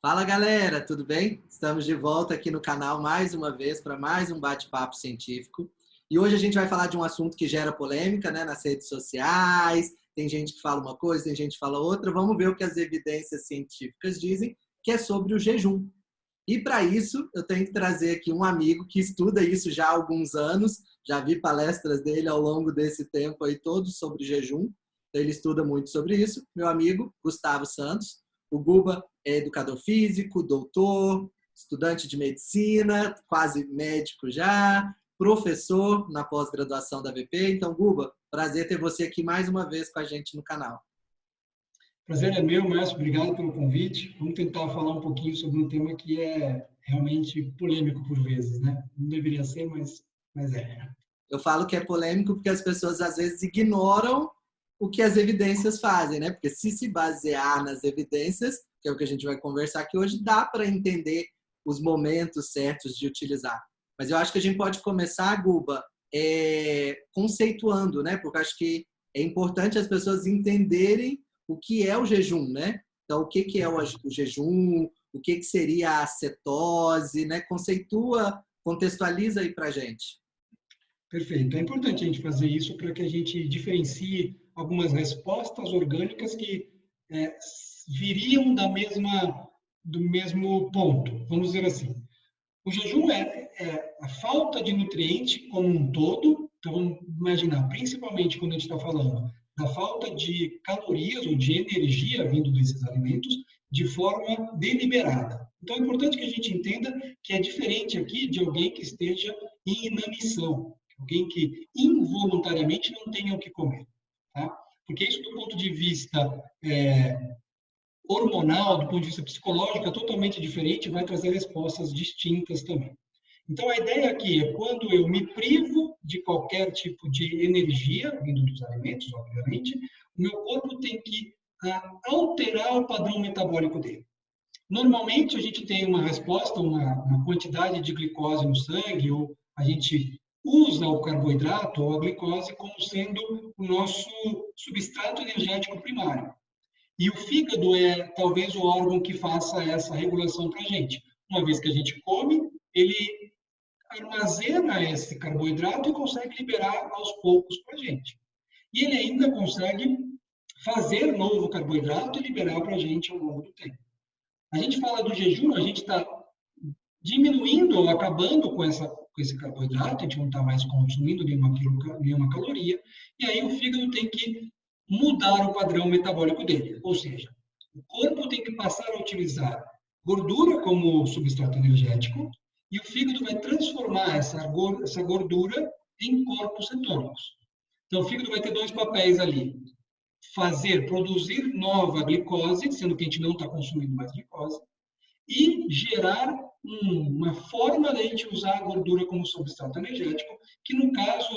Fala galera, tudo bem? Estamos de volta aqui no canal mais uma vez para mais um bate-papo científico. E hoje a gente vai falar de um assunto que gera polêmica, né, nas redes sociais. Tem gente que fala uma coisa, tem gente que fala outra. Vamos ver o que as evidências científicas dizem, que é sobre o jejum. E para isso, eu tenho que trazer aqui um amigo que estuda isso já há alguns anos. Já vi palestras dele ao longo desse tempo aí, todos sobre jejum. Ele estuda muito sobre isso. Meu amigo, Gustavo Santos. O Guba é educador físico, doutor, estudante de medicina, quase médico já, professor na pós-graduação da VP. Então, Guba, prazer ter você aqui mais uma vez com a gente no canal. Prazer é meu, Márcio. Obrigado pelo convite. Vamos tentar falar um pouquinho sobre um tema que é realmente polêmico por vezes, né? Não deveria ser, mas é. Eu falo que é polêmico porque as pessoas às vezes ignoram o que as evidências fazem, né? Porque se basear nas evidências, que é o que a gente vai conversar aqui hoje, dá para entender os momentos certos de utilizar. Mas eu acho que a gente pode começar, Guba, conceituando, né? Porque eu acho que é importante as pessoas entenderem o que é o jejum, né? Então, o que é o jejum, o que seria a cetose, né? Conceitua, contextualiza aí para a gente. Perfeito. É importante a gente fazer isso para que a gente diferencie algumas respostas orgânicas que viriam do mesmo ponto, vamos dizer assim. O jejum é a falta de nutriente como um todo. Então, vamos imaginar, principalmente quando a gente está falando da falta de calorias ou de energia vindo desses alimentos de forma deliberada. Então, é importante que a gente entenda que é diferente aqui de alguém que esteja em inanição, alguém que involuntariamente não tenha o que comer. Tá? Porque isso, do ponto de vista hormonal, do ponto de vista psicológico, é totalmente diferente e vai trazer respostas distintas também. Então, a ideia aqui é quando eu me privo de qualquer tipo de energia, vindo dos alimentos, obviamente, o meu corpo tem que alterar o padrão metabólico dele. Normalmente, a gente tem uma resposta, uma quantidade de glicose no sangue, ou a gente usa o carboidrato ou a glicose como sendo o nosso substrato energético primário. E o fígado é talvez o órgão que faça essa regulação para a gente. Uma vez que a gente come, ele armazena esse carboidrato e consegue liberar aos poucos para a gente. E ele ainda consegue fazer novo carboidrato e liberar para a gente ao longo do tempo. A gente fala do jejum, a gente está diminuindo ou acabando com esse carboidrato, a gente não está mais consumindo nenhuma caloria, e aí o fígado tem que mudar o padrão metabólico dele. Ou seja, o corpo tem que passar a utilizar gordura como substrato energético e o fígado vai transformar essa gordura em corpos cetônicos. Então, o fígado vai ter dois papéis ali. Produzir nova glicose, sendo que a gente não está consumindo mais glicose, e gerar uma forma de a gente usar a gordura como substrato energético, que no caso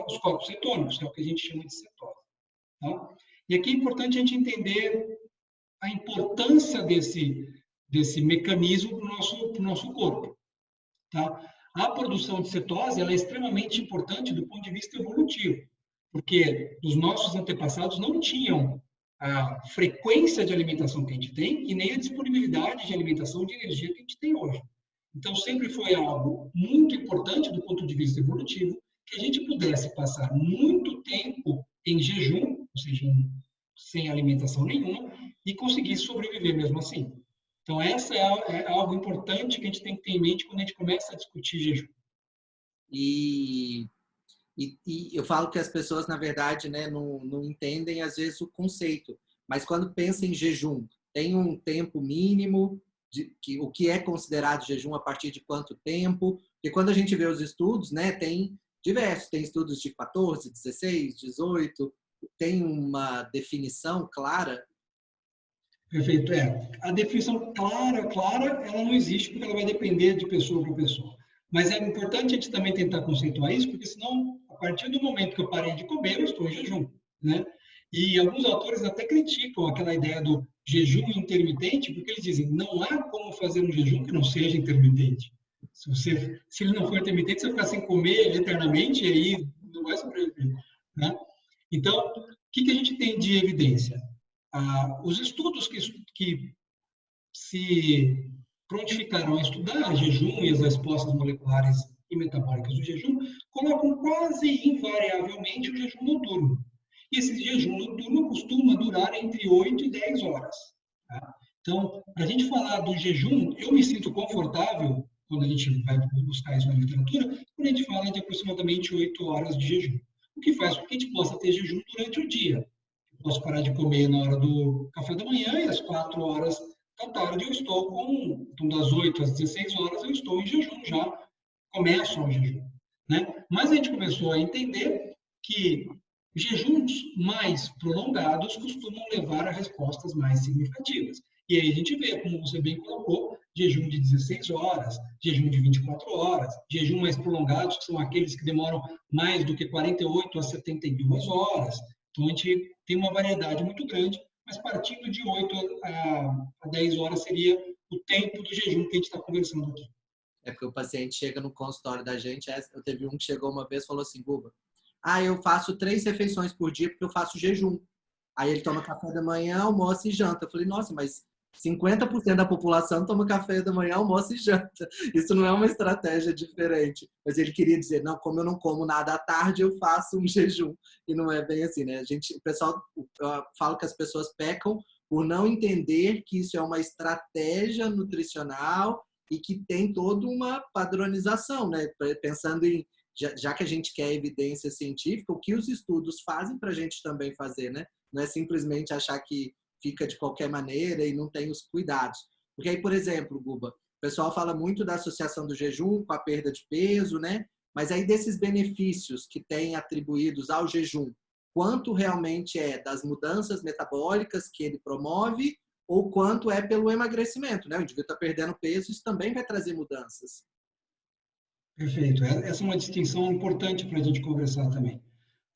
os corpos cetônicos, que é o que a gente chama de cetose. Tá? E aqui é importante a gente entender a importância desse mecanismo para o nosso corpo. Tá? A produção de cetose ela é extremamente importante do ponto de vista evolutivo, porque os nossos antepassados não tinham a frequência de alimentação que a gente tem e nem a disponibilidade de alimentação de energia que a gente tem hoje. Então, sempre foi algo muito importante do ponto de vista evolutivo que a gente pudesse passar muito tempo em jejum, ou seja, sem alimentação nenhuma, e conseguir sobreviver mesmo assim. Então, essa é algo importante que a gente tem que ter em mente quando a gente começa a discutir jejum. E eu falo que as pessoas, na verdade, né, não entendem, às vezes, o conceito. Mas quando pensa em jejum, tem um tempo mínimo, o que é considerado jejum a partir de quanto tempo? Porque quando a gente vê os estudos, né, tem diversos. Tem estudos de 14, 16, 18. Tem uma definição clara? Perfeito. A definição clara, ela não existe porque ela vai depender de pessoa para pessoa. Mas é importante a gente também tentar conceituar isso, porque senão, a partir do momento que eu parei de comer, eu estou em jejum, né? E alguns autores até criticam aquela ideia do jejum intermitente, porque eles dizem, não há como fazer um jejum que não seja intermitente. Se ele não for intermitente, você vai ficar sem comer eternamente e aí não vai sobreviver, né? Então, o que a gente tem de evidência? Os estudos que se prontificaram a estudar jejum e as respostas moleculares e metabólicas do jejum, colocam quase invariavelmente o jejum noturno. E esse jejum noturno costuma durar entre 8 e 10 horas. Tá? Então, para a gente falar do jejum, eu me sinto confortável, quando a gente vai buscar isso na literatura, quando a gente fala de aproximadamente 8 horas de jejum. O que faz com que a gente possa ter jejum durante o dia. Eu posso parar de comer na hora do café da manhã e às 4 horas da tarde eu estou com, então das 8 às 16 horas eu estou em jejum já, começo o jejum. Né? Mas a gente começou a entender que jejuns mais prolongados costumam levar a respostas mais significativas. E aí a gente vê, como você bem colocou, jejum de 16 horas, jejum de 24 horas, jejum mais prolongados, que são aqueles que demoram mais do que 48 a 72 horas. Então, a gente tem uma variedade muito grande, mas partindo de 8 a 10 horas seria o tempo do jejum que a gente está conversando aqui. É porque o paciente chega no consultório da gente, eu teve um que chegou uma vez e falou assim, Guba, eu faço 3 refeições por dia porque eu faço jejum. Aí ele toma café da manhã, almoço e janta. Eu falei, nossa, mas 50% da população toma café da manhã, almoço e janta. Isso não é uma estratégia diferente. Mas ele queria dizer, não, como eu não como nada à tarde, eu faço um jejum. E não é bem assim, né? O pessoal, eu falo que as pessoas pecam por não entender que isso é uma estratégia nutricional e que tem toda uma padronização, né? Pensando em, já que a gente quer evidência científica, o que os estudos fazem para a gente também fazer, né? Não é simplesmente achar que fica de qualquer maneira e não tem os cuidados. Porque aí, por exemplo, Guba, o pessoal fala muito da associação do jejum com a perda de peso, né? Mas aí desses benefícios que tem atribuídos ao jejum, quanto realmente é das mudanças metabólicas que ele promove ou quanto é pelo emagrecimento, né? O indivíduo está perdendo peso, isso também vai trazer mudanças. Perfeito. Essa é uma distinção importante para a gente conversar também.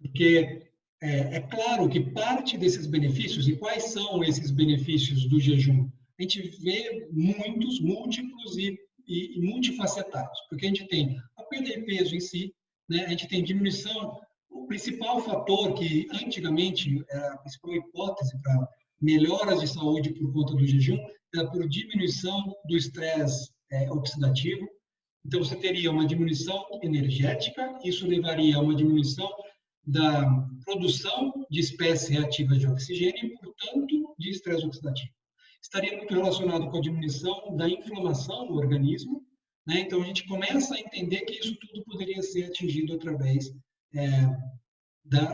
Porque é claro que parte desses benefícios, e quais são esses benefícios do jejum? A gente vê muitos, múltiplos e multifacetados, porque a gente tem a perda de peso em si, né? A gente tem diminuição, o principal fator que antigamente era a principal hipótese para melhoras de saúde por conta do jejum era por diminuição do estresse oxidativo. Então, você teria uma diminuição energética, isso levaria a uma diminuição da produção de espécies reativas de oxigênio e, portanto, de estresse oxidativo. Estaria muito relacionado com a diminuição da inflamação no organismo, né? Então, a gente começa a entender que isso tudo poderia ser atingido através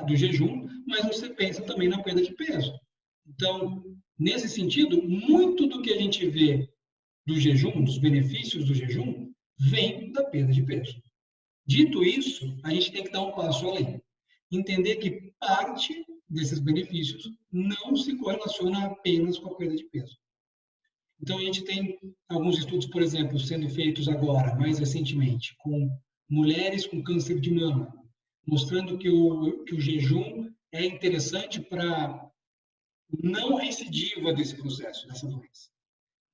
do jejum, mas você pensa também na perda de peso. Então, nesse sentido, muito do que a gente vê do jejum, dos benefícios do jejum, vem da perda de peso. Dito isso, a gente tem que dar um passo além. Entender que parte desses benefícios não se correlaciona apenas com a perda de peso. Então, a gente tem alguns estudos, por exemplo, sendo feitos agora, mais recentemente, com mulheres com câncer de mama, mostrando que o jejum é interessante para não recidiva desse processo, dessa doença.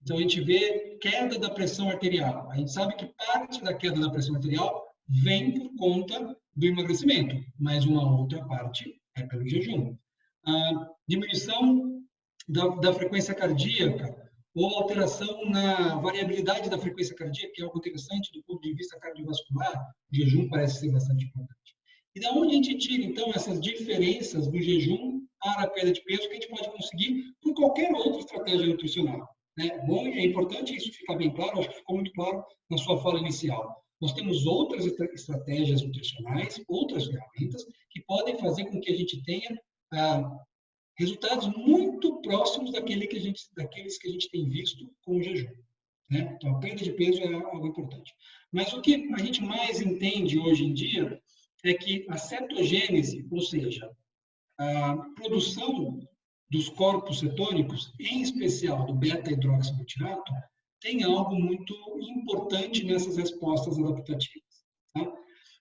Então, a gente vê queda da pressão arterial. A gente sabe que parte da queda da pressão arterial vem por conta do emagrecimento, mas uma outra parte é pelo jejum. A diminuição da frequência cardíaca ou alteração na variabilidade da frequência cardíaca, que é algo interessante do ponto de vista cardiovascular, o jejum parece ser bastante importante. E da onde a gente tira, então, essas diferenças do jejum para a perda de peso que a gente pode conseguir com qualquer outra estratégia nutricional? Bom, é importante isso ficar bem claro, acho que ficou muito claro na sua fala inicial. Nós temos outras estratégias nutricionais, outras ferramentas que podem fazer com que a gente tenha resultados muito próximos daqueles que a gente tem visto com o jejum. Né? Então, a perda de peso é algo importante. Mas o que a gente mais entende hoje em dia é que a cetogênese, ou seja, a produção dos corpos cetônicos, em especial do beta-hidroxibutirato, tem algo muito importante nessas respostas adaptativas. Tá?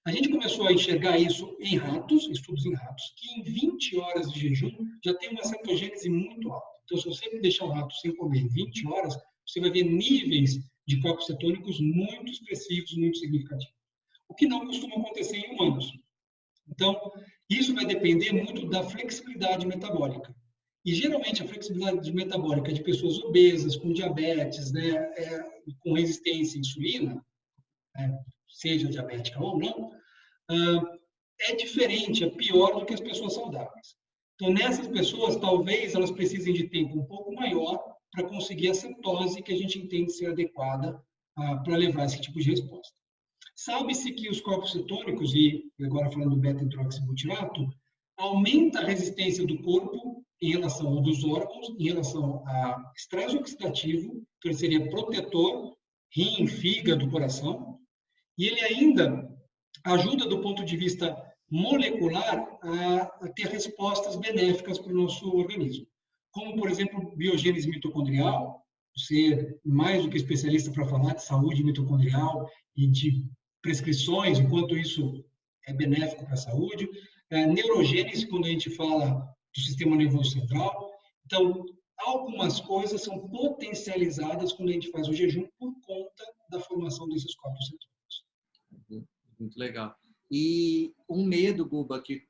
A gente começou a enxergar isso em ratos, estudos em ratos, que em 20 horas de jejum já tem uma cetogênese muito alta. Então, se você deixar o rato sem comer 20 horas, você vai ver níveis de corpos cetônicos muito expressivos, muito significativos. O que não costuma acontecer em humanos. Então, isso vai depender muito da flexibilidade metabólica. E geralmente a flexibilidade metabólica de pessoas obesas, com diabetes, né, com resistência à insulina, né, seja diabética ou não, é diferente, é pior do que as pessoas saudáveis. Então, nessas pessoas, talvez elas precisem de tempo um pouco maior para conseguir a cetose que a gente entende ser adequada para levar esse tipo de resposta. Sabe-se que os corpos cetônicos, e agora falando do beta-hidroxibutirato, aumenta a resistência do corpo em relação ou dos órgãos, em relação a estresse oxidativo, que ele seria protetor, rim, fígado, coração, e ele ainda ajuda do ponto de vista molecular a ter respostas benéficas para o nosso organismo. Como, por exemplo, biogênese mitocondrial, ser mais do que especialista para falar de saúde mitocondrial e de prescrições, o quanto isso é benéfico para a saúde. Neurogênese, quando a gente fala do sistema nervoso central. Então, algumas coisas são potencializadas quando a gente faz o jejum por conta da formação desses corpos cetônicos. Muito legal. E um medo, Guba, que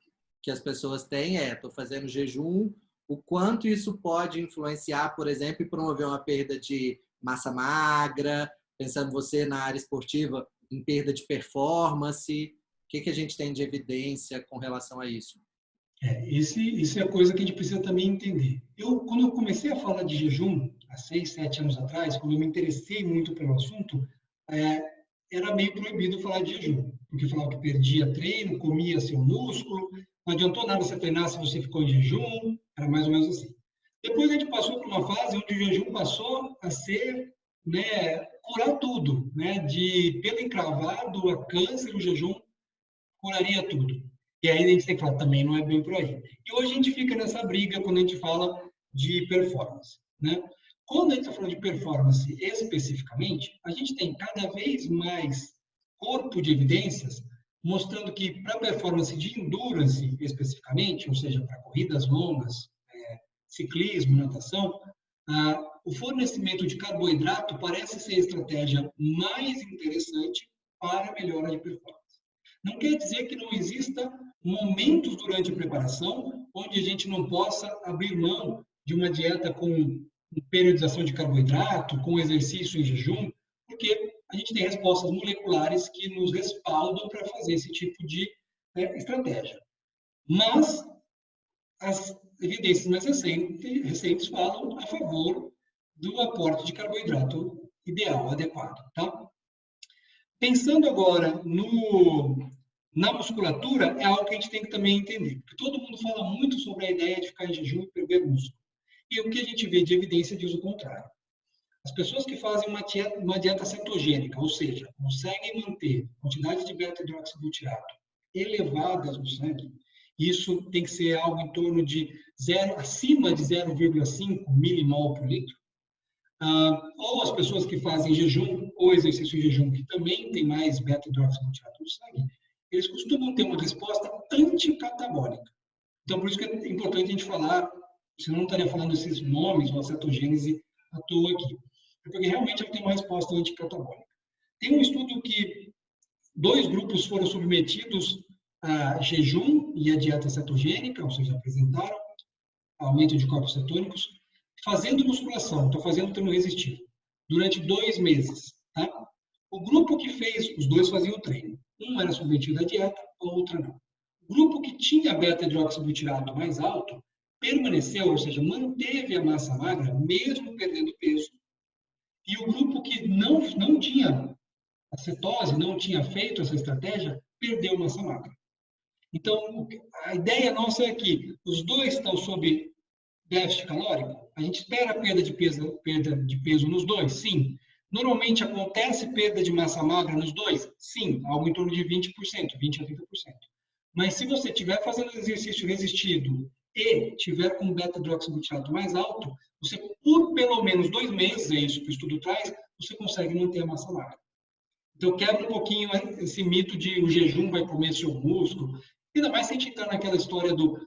as pessoas têm estou fazendo jejum, o quanto isso pode influenciar, por exemplo, e promover uma perda de massa magra, pensando você na área esportiva, em perda de performance. O que a gente tem de evidência com relação a isso? Isso é a coisa que a gente precisa também entender. Quando eu comecei a falar de jejum, há 6, 7 anos atrás, quando eu me interessei muito pelo assunto, era meio proibido falar de jejum, porque falava que perdia treino, comia seu músculo, não adiantou nada você treinar se você ficou em jejum, era mais ou menos assim. Depois a gente passou por uma fase onde o jejum passou a ser, né, curar tudo, né, de pelo encravado a câncer, o jejum curaria tudo. E aí a gente tem que falar, também não é bem por aí. E hoje a gente fica nessa briga quando a gente fala de performance, né? Quando a gente está falando de performance especificamente, a gente tem cada vez mais corpo de evidências mostrando que para performance de endurance especificamente, ou seja, para corridas longas, ciclismo, natação, o fornecimento de carboidrato parece ser a estratégia mais interessante para a melhora de performance. Não quer dizer que não exista momentos durante a preparação onde a gente não possa abrir mão de uma dieta com periodização de carboidrato, com exercício em jejum, porque a gente tem respostas moleculares que nos respaldam para fazer esse tipo de estratégia. Mas as evidências mais recentes falam a favor do aporte de carboidrato ideal, adequado. Tá? Pensando agora na musculatura, é algo que a gente tem que também entender. Porque todo mundo fala muito sobre a ideia de ficar em jejum e perder músculo. E o que a gente vê de evidência diz o contrário. As pessoas que fazem uma dieta cetogênica, ou seja, conseguem manter quantidade de beta-hidroxibutirato elevadas no sangue, isso tem que ser algo em torno de acima de 0,5 milimol por litro. Ou as pessoas que fazem jejum ou exercício em jejum, que também tem mais beta-hidroxibutirato no sangue, eles costumam ter uma resposta anticatabólica. Então, por isso que é importante a gente falar, senão não estaria falando esses nomes ou a cetogênese à toa aqui. É porque realmente ela tem uma resposta anticatabólica. Tem um estudo que 2 grupos foram submetidos a jejum e a dieta cetogênica, ou seja, apresentaram aumento de corpos cetônicos, fazendo musculação, então fazendo treino resistido, durante 2 meses. Tá? O grupo que fez, os 2 faziam o treino. Um era submetido à dieta, a outra não. O grupo que tinha beta-hidroxibutirato mais alto permaneceu, ou seja, manteve a massa magra, mesmo perdendo peso. E o grupo que não tinha a cetose, não tinha feito essa estratégia, perdeu massa magra. Então, a ideia nossa é que os 2 estão sob déficit calórico. A gente espera perda de peso nos 2? Sim. Normalmente acontece perda de massa magra nos 2? Sim, algo em torno de 20%, 20% a 30%. Mas se você estiver fazendo exercício resistido e tiver com beta-hidroxibutirato mais alto, você, por pelo menos 2 meses, é isso que o estudo traz, você consegue manter a massa magra. Então, quebra um pouquinho esse mito de o jejum vai comer seu músculo. Ainda mais se a gente entrar naquela história do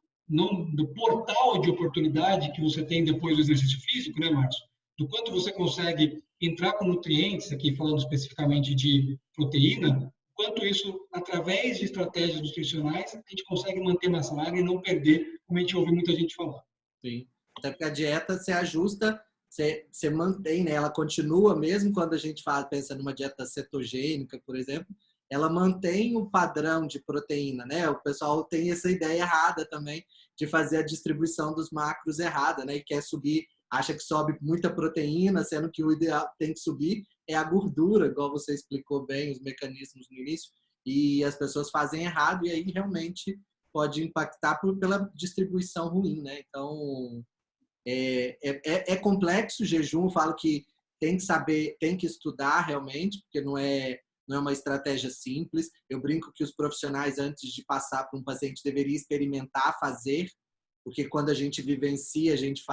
portal de oportunidade que você tem depois do exercício físico, né, Márcio? Do quanto você consegue entrar com nutrientes, aqui falando especificamente de proteína, quanto isso, através de estratégias nutricionais, a gente consegue manter massa magra e não perder, como a gente ouve muita gente falar. Sim. Até porque a dieta você ajusta, você mantém, né? Ela continua, mesmo quando a gente pensa numa dieta cetogênica, por exemplo, ela mantém o padrão de proteína, né? O pessoal tem essa ideia errada também de fazer a distribuição dos macros errada, né? E quer subir, acha que sobe muita proteína, sendo que o ideal tem que subir é a gordura, igual você explicou bem os mecanismos no início, e as pessoas fazem errado e aí realmente pode impactar pela distribuição ruim, né? Então, é complexo o jejum, eu falo que tem que saber, tem que estudar realmente, porque não é uma estratégia simples. Eu brinco que os profissionais, antes de passar para um paciente, deveriam experimentar fazer, porque quando a gente vivencia, a gente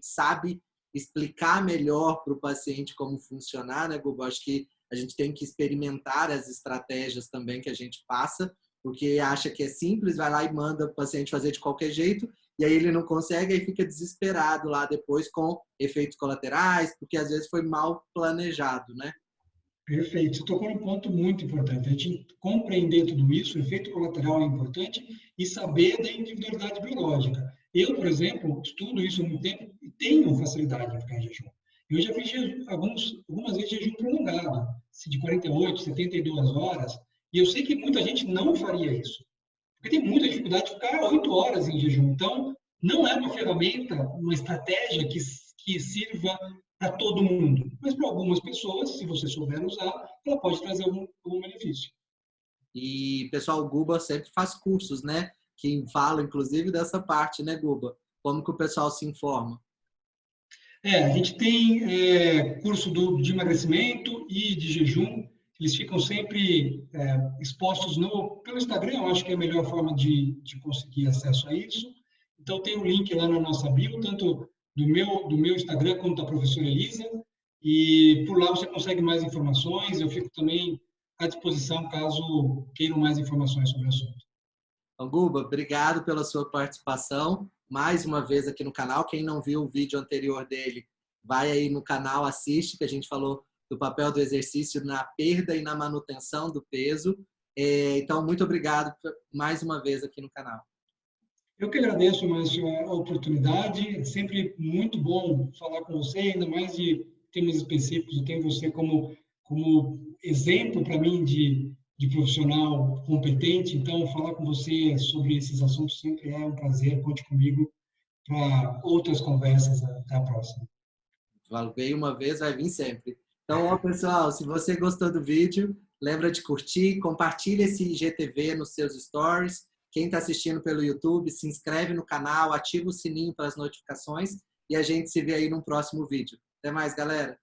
sabe explicar melhor para o paciente como funcionar, né, Gubo? Acho que a gente tem que experimentar as estratégias também que a gente passa, porque acha que é simples, vai lá e manda o paciente fazer de qualquer jeito, e aí ele não consegue, aí fica desesperado lá depois com efeitos colaterais, porque às vezes foi mal planejado, né? Perfeito. Você tocou num ponto muito importante. A gente compreender tudo isso, o efeito colateral é importante e saber da individualidade biológica. Eu, por exemplo, estudo isso há muito tempo e tenho facilidade em ficar em jejum. Eu já fiz algumas vezes jejum prolongado, de 48, 72 horas, e eu sei que muita gente não faria isso, porque tem muita dificuldade de ficar 8 horas em jejum. Então, não é uma ferramenta, uma estratégia que sirva para todo mundo. Mas para algumas pessoas, se você souber usar, ela pode trazer algum benefício. E, pessoal, o Guba sempre faz cursos, né? Que fala, inclusive, dessa parte, né, Guba? Como que o pessoal se informa? A gente tem curso de emagrecimento e de jejum. Eles ficam sempre expostos pelo Instagram, eu acho que é a melhor forma de conseguir acesso a isso. Então, tem um link lá na nossa bio, tanto do meu Instagram quanto da professora Elisa. E por lá você consegue mais informações. Eu fico também à disposição caso queiram mais informações sobre o assunto. Então, Guba, obrigado pela sua participação mais uma vez aqui no canal. Quem não viu o vídeo anterior dele, vai aí no canal, assiste, que a gente falou do papel do exercício na perda e na manutenção do peso. Então, muito obrigado mais uma vez aqui no canal. Eu que agradeço, Márcio, a oportunidade. É sempre muito bom falar com você, ainda mais de temas específicos. Eu tenho você como exemplo para mim de profissional competente. Então, falar com você sobre esses assuntos sempre é um prazer. Conte comigo para outras conversas. Até a próxima. Veio uma vez, vai vir sempre. Então, ó, pessoal, se você gostou do vídeo, lembra de curtir, compartilha esse IGTV nos seus stories. Quem está assistindo pelo YouTube, se inscreve no canal, ativa o sininho para as notificações e a gente se vê aí no próximo vídeo. Até mais, galera!